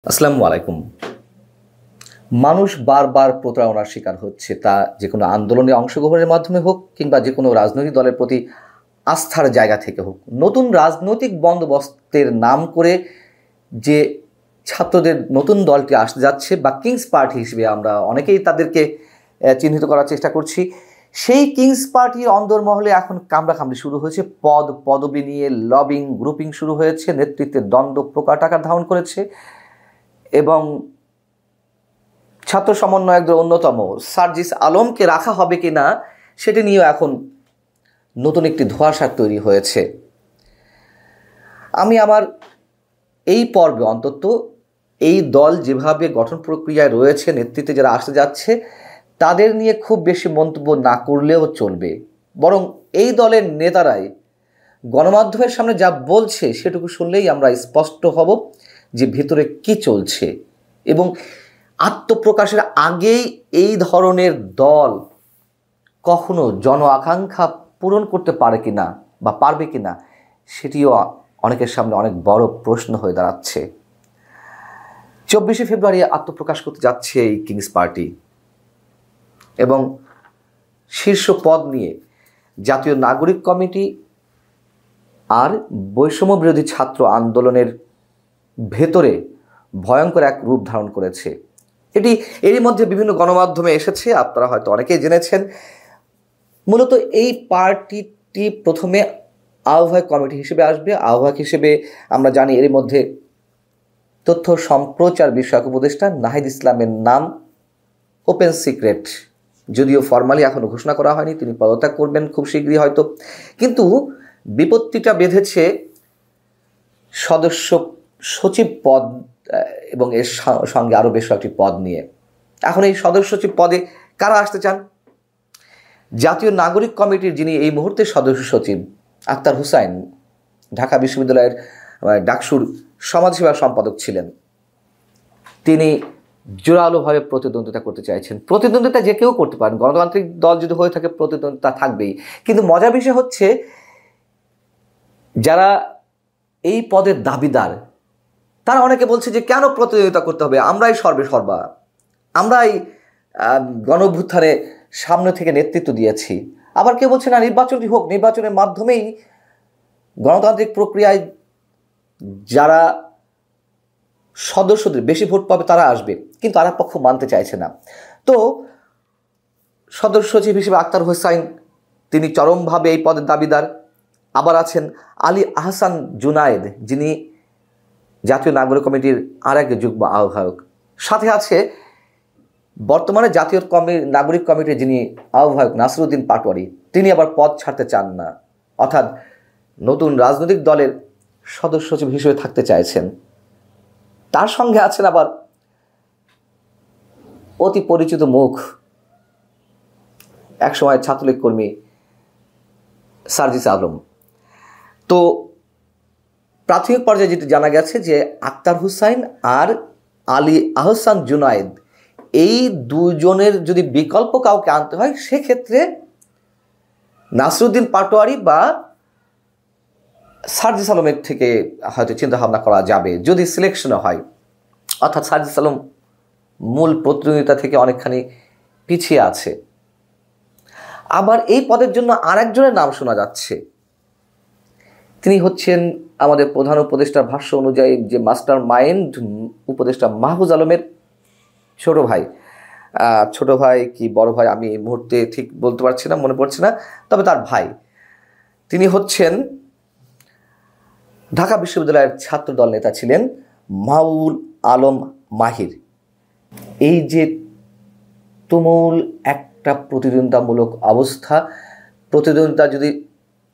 আসসালামু আলাইকুম। মানুষ বারবার প্রতারণার শিকার হচ্ছে, তা যে কোনো আন্দোলনে অংশগ্রহণের মাধ্যমে হোক কিংবা যে কোনো রাজনৈতিক দলের প্রতি আস্থার জায়গা থেকে হোক। নতুন রাজনৈতিক বন্দোবস্তের নাম করে যে ছাত্রদের নতুন দলটি আসতে যাচ্ছে বা কিংস পার্টি হিসেবে আমরা অনেকেই তাদেরকে চিহ্নিত করার চেষ্টা করছি, সেই কিংস পার্টির অন্দরমহলে এখন কামড়াকামড়ি শুরু হয়েছে। পদবি নিয়ে লবিং গ্রুপিং শুরু হয়েছে, নেতৃত্বের দ্বন্দ্ব প্রকাট আকার ধারণ করেছে এবং ছাত্র সমন্বয়কদের অন্যতম সার্জিস আলমকে রাখা হবে কি না সেটি নিয়েও এখন নতুন একটি ধোঁয়াশা তৈরি হয়েছে। আমি আমার এই পর্বে অন্তত এই দল যেভাবে গঠন প্রক্রিয়ায় রয়েছে, নেতৃত্বে যারা আসতে যাচ্ছে তাদের নিয়ে খুব বেশি মন্তব্য না করলেও চলবে, বরং এই দলের নেতারাই গণমাধ্যমের সামনে যা বলছে সেটুকু শুনলেই আমরা স্পষ্ট হব যে ভিতরে কি চলছে এবং আত্মপ্রকাশের আগেই এই ধরনের দল কখনো জন আকাঙ্ক্ষা পূরণ করতে পারে কিনা বা পারবে কিনা সেটিও অনেকের সামনে অনেক বড় প্রশ্ন হয়ে দাঁড়াচ্ছে। 24শে ফেব্রুয়ারি আত্মপ্রকাশ করতে যাচ্ছে এই কিংস পার্টি এবং শীর্ষ পদ নিয়ে জাতীয় নাগরিক কমিটি আর বৈষম্য বিরোধী ছাত্র আন্দোলনের ভেতরে ভয়ঙ্কর এক রূপ ধারণ করেছে। এরই মধ্যে বিভিন্ন গণমাধ্যমে এসেছে, আপনারা হয়তো অনেকেই জেনেছেন। মূলত এই পার্টিটি প্রথমে আহ্বায়ক কমিটি হিসেবে আসবে। আহ্বায়ক হিসেবে আমরা জানি এরই মধ্যে তথ্য সম্প্রচার বিষয়ক উপদেষ্টা নাহিদ ইসলামের নাম ওপেন সিক্রেট, যদিও ফরমালি এখনও ঘোষণা করা হয়নি, তিনি পদত্যাগ করবেন খুব শীঘ্রই হয়তো। কিন্তু বিপত্তিটা বেঁধেছে সদস্য সচিব পদ এবং এর সঙ্গে আরও বেশ কয়েকটি পদ নিয়ে। এখন এই সদস্য সচিব পদে কারা আসতে চান? জাতীয় নাগরিক কমিটির যিনি এই মুহূর্তে সদস্য সচিব আক্তার হুসাইন, ঢাকা বিশ্ববিদ্যালয়ের ডাকসুর সমাজসেবা সম্পাদক ছিলেন, তিনি জোরালোভাবে প্রতিদ্বন্দ্বিতা করতে চাইছেন। প্রতিদ্বন্দ্বিতা যে কেউ করতে পারেন, গণতান্ত্রিক দল যদি হয়ে থাকে প্রতিদ্বন্দ্বিতা থাকবেই। কিন্তু মজার বিষয় হচ্ছে যারা এই পদের দাবিদার তারা অনেকে বলছে যে কেন প্রতিদ্বন্দ্বিতা করতে হবে, আমরাই সর্বা, আমরাই গণঅভ্যুত্থানে সামনে থেকে নেতৃত্ব দিয়েছি। আবার কেউ বলছে না, নির্বাচনটি হোক, নির্বাচনের মাধ্যমেই গণতান্ত্রিক প্রক্রিয়ায় যারা সদস্যদের বেশি ভোট পাবে তারা আসবে, কিন্তু আরেক পক্ষ মানতে চাইছে না। তো সদস্য সচিব হিসেবে আক্তার হোসাইন, তিনি চরমভাবে এই পদের দাবিদার। আবার আছেন আলী আহসান জুনায়েদ, যিনি জাতীয় নাগরিক কমিটির আরেক যুগ্ম আহ্বায়ক। সাথে আছে বর্তমানে জাতীয় নাগরিক কমিটির যিনি আহ্বায়ক নাসিরউদ্দিন পাটোয়ারি, তিনি আবার পদ ছাড়তে চান না, অর্থাৎ নতুন রাজনৈতিক দলের সদস্য সচিব হিসেবে থাকতে চাইছেন। তার সঙ্গে আছেন আবার অতি পরিচিত মুখ, একসময় ছাত্রলীগ কর্মী সার্জিস আলম। তো প্রাথমিক পর্যায়ে যেটি জানা গেছে যে আক্তার হুসাইন আর আলী আহসান জুনায়েদ, এই দুজনের যদি বিকল্প কাউকে আনতে হয় সেক্ষেত্রে নাসিরউদ্দিন পাটোয়ারি বা সার্জিস আলমের থেকে হয়তো চিন্তাভাবনা করা যাবে যদি সিলেকশন হয়। অর্থাৎ সার্জিস আলম মূল প্রতিদ্বন্দ্বিতা থেকে অনেকখানি পিছিয়ে আছে। আবার এই পদের জন্য আরেকজনের নাম শোনা যাচ্ছে, তিনি হচ্ছেন আমাদের প্রধান উপদেষ্টার ভাষ্য অনুযায়ী যে মাস্টার মাইন্ড উপদেষ্টা মাহফুজ আলমের ছোট ভাই কি বড় ভাই আমি এই মুহূর্তে ঠিক বলতে পারছি না, মনে পড়ছে না, তবে তার ভাই। তিনি হচ্ছেন ঢাকা বিশ্ববিদ্যালয়ের ছাত্রদল নেতা ছিলেন মাহবুল আলম মাহির। এই যে তুমুল একটা প্রতিদ্বন্দ্বিতামূলক অবস্থা, প্রতিদ্বন্দ্বিতা যদি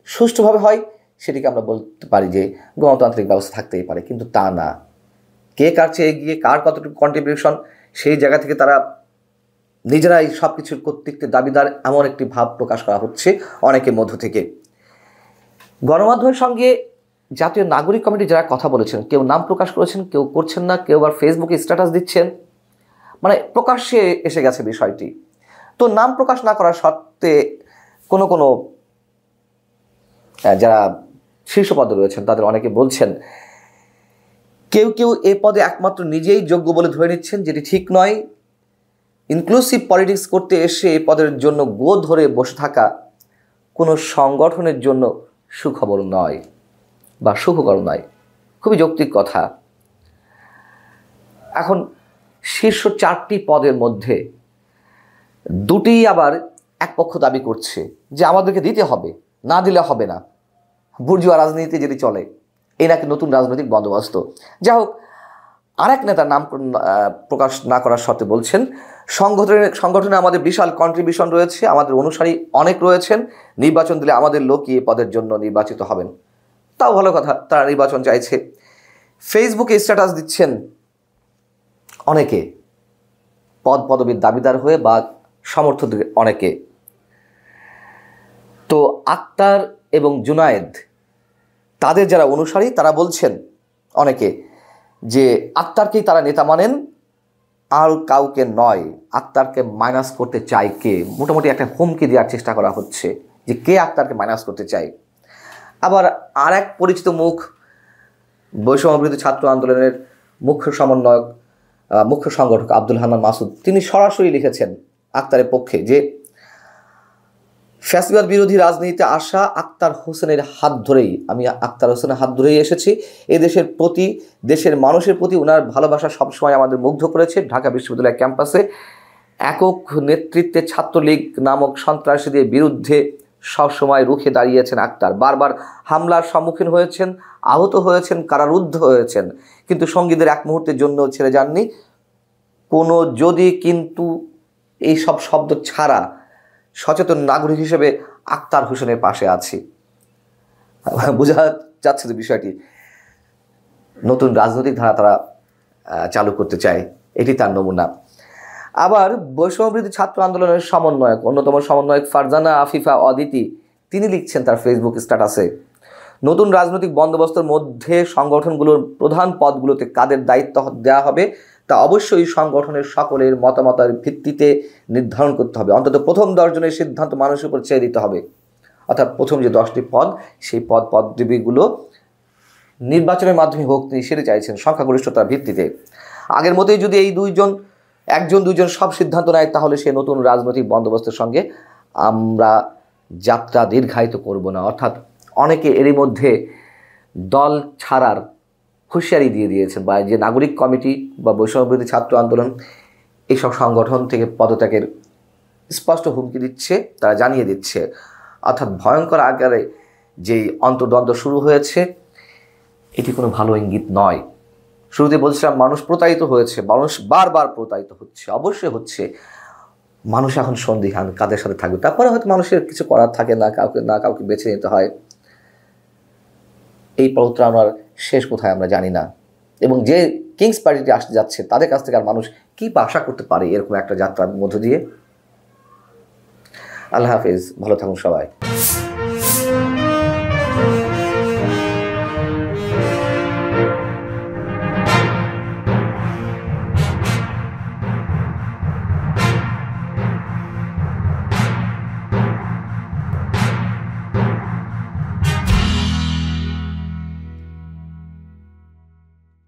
সুষ্ঠুভাবে হয় সেটিকে আমরা বলতে পারি যে গণতান্ত্রিক ব্যবস্থা থাকতেই পারে, কিন্তু তা না। কে কার চেয়ে এগিয়ে, কার কতটুকু কন্ট্রিবিউশন, সেই জায়গা থেকে তারা নিজেরাই সব কিছুর কর্তৃত্বের দাবিদার, এমন একটি ভাব প্রকাশ করা হচ্ছে অনেকের মধ্য থেকে। গণমাধ্যমের সঙ্গে জাতীয় নাগরিক কমিটি যারা কথা বলেছেন, কেউ নাম প্রকাশ করেছেন, কেউ করছেন না, কেউ আবার ফেসবুকে স্ট্যাটাস দিচ্ছেন, মানে প্রকাশ্যে এসে গেছে বিষয়টি। তো নাম প্রকাশ না করার সত্ত্বে কোনো যারা শীর্ষ পদে রয়েছেন তাদের অনেকে বলছেন কেউ কেউ এ পদে একমাত্র নিজেই যোগ্য বলে ধরে নিচ্ছেন, যেটি ঠিক নয়। ইনক্লুসিভ পলিটিক্স করতে এসে এ পদের জন্য গো ধরে বসে থাকা কোনো সংগঠনের জন্য সুখবর নয় বা সুখকর নয়। খুবই যৌক্তিক কথা। এখন শীর্ষ 4টি পদের মধ্যে 2টি আবার এক পক্ষ দাবি করছে যে আমাদেরকে দিতে হবে, না দিলে হবে না। বুর্জুয়া রাজনীতি যেটি চলে, এই নাকি নতুন রাজনৈতিক বন্দোবস্ত। যাই হোক, আরেক নেতার নাম প্রকাশ না করার শর্তে বলছেন, সংগঠনে আমাদের বিশাল কন্ট্রিবিউশন রয়েছে, আমাদের অনুসারী অনেক রয়েছেন, নির্বাচন দিলে আমাদের লোকই এই পদের জন্য নির্বাচিত হবেন। তাও ভালো কথা, তারা নির্বাচন চাইছে। ফেসবুকে স্ট্যাটাস দিচ্ছেন অনেকে, পদবীর দাবিদার হয়ে বা সমর্থক অনেকে। তো আক্তার এবং জুনায়েদ, তাদের যারা অনুসারী, তারা বলছেন অনেকে যে আক্তারকেই তারা নেতা মানেন, আর কাউকে নয়। আক্তারকে মাইনাস করতে চায় কে? মোটামুটি একটা হুমকি দেওয়ার চেষ্টা করা হচ্ছে যে কে আক্তারকে মাইনাস করতে চায়। আবার আর এক পরিচিত মুখ, বৈষম্যবিরোধী ছাত্র আন্দোলনের মুখ্য সমন্বয়ক, মুখ্য সংগঠক আব্দুল হান্নান মাসুদ, তিনি সরাসরি লিখেছেন আক্তারের পক্ষে যে ফ্যাসিবাদ বিরোধী রাজনীতিতে আসা আক্তার হোসেনের হাত ধরেই, আমি আক্তার হোসেনের হাত ধরেই এসেছি। এই দেশের প্রতি, দেশের মানুষের প্রতি ওনার ভালোবাসা সবসময় আমাদের মুগ্ধ করেছে। ঢাকা বিশ্ববিদ্যালয় ক্যাম্পাসে একক নেতৃত্বে ছাত্রলীগ নামক সন্ত্রাসীদের বিরুদ্ধে সবসময় রুখে দাঁড়িয়েছেন আক্তার। বারবার হামলার সম্মুখীন হয়েছেন, আহত হয়েছেন, কারারুদ্ধ হয়েছেন, কিন্তু সঙ্গীদের এক মুহূর্তের জন্য ছেড়ে যাননি। কোনো যদি কিন্তু এই সব শব্দ ছাড়া সচেতন নাগরিক হিসেবে আক্তার হোসেনের পাশে আছি। বোঝা যাচ্ছে যে বিষয়টি নতুন রাজনৈতিক ধারা তারা চালু করতে চায়, এটি তার নমুনা। আবার বৈষম্যবিরোধী ছাত্র আন্দোলনের সমন্বয়ক, অন্যতম সমন্বয়ক ফারজানা আফিফা অদিতি, তিনি লিখছেন তার ফেসবুক স্ট্যাটাসে, নতুন রাজনৈতিক বন্দোবস্তের মধ্যে সংগঠনগুলোর প্রধান পদগুলোতে কাদের দায়িত্ব দেওয়া হবে তা অবশ্যই সংগঠনের সকলের মতামতের ভিত্তিতে নির্ধারণ করতে হবে। অন্তত প্রথম 10 জনের সিদ্ধান্ত মানুষের উপর ছেড়ে দিতে হবে। অর্থাৎ প্রথম যে 10টি পদ, সেই পদবিগুলো নির্বাচনের মাধ্যমে হোক, তিনি সেটা চাইছেন সংখ্যাগরিষ্ঠতার ভিত্তিতে। আগের মতোই যদি এই একজন দুইজন সব সিদ্ধান্ত নেয়, তাহলে সে নতুন রাজনৈতিক বন্দোবস্তের সঙ্গে আমরা যাত্রা দীর্ঘায়িত করব না। অর্থাৎ অনেকে এরই মধ্যে দল ছাড়ার হুঁশিয়ারি দিয়ে দিয়েছেন, বা যে নাগরিক কমিটি বা বৈষম্যবিরোধী ছাত্র আন্দোলন এইসব সংগঠন থেকে পদত্যাগের স্পষ্ট হুমকি দিচ্ছে, তারা জানিয়ে দিচ্ছে। অর্থাৎ ভয়ঙ্কর আকারে যেই অন্তর্দ্বন্দ্ব শুরু হয়েছে, এটি কোনো ভালো ইঙ্গিত নয়। শুরুতে বলছিলাম মানুষ প্রতারিত হয়েছে, মানুষ বারবার প্রতারিত হচ্ছে, অবশ্যই হচ্ছে। মানুষ এখন সন্দিহান কাদের সাথে থাকবে। তারপরে হয়তো মানুষের কিছু করার থাকে না, কাউকে বেছে নিতে হয়। এই প্রত্রাণার শেষ কোথায় আমরা জানি না। এবং যে কিংস পার্টিতে আসতে যাচ্ছে, তাদের কাছ থেকে আর মানুষ কী আশা করতে পারে এরকম একটা যাত্রার মধ্য দিয়ে? আল্লাহ হাফেজ, ভালো থাকুন সবাই।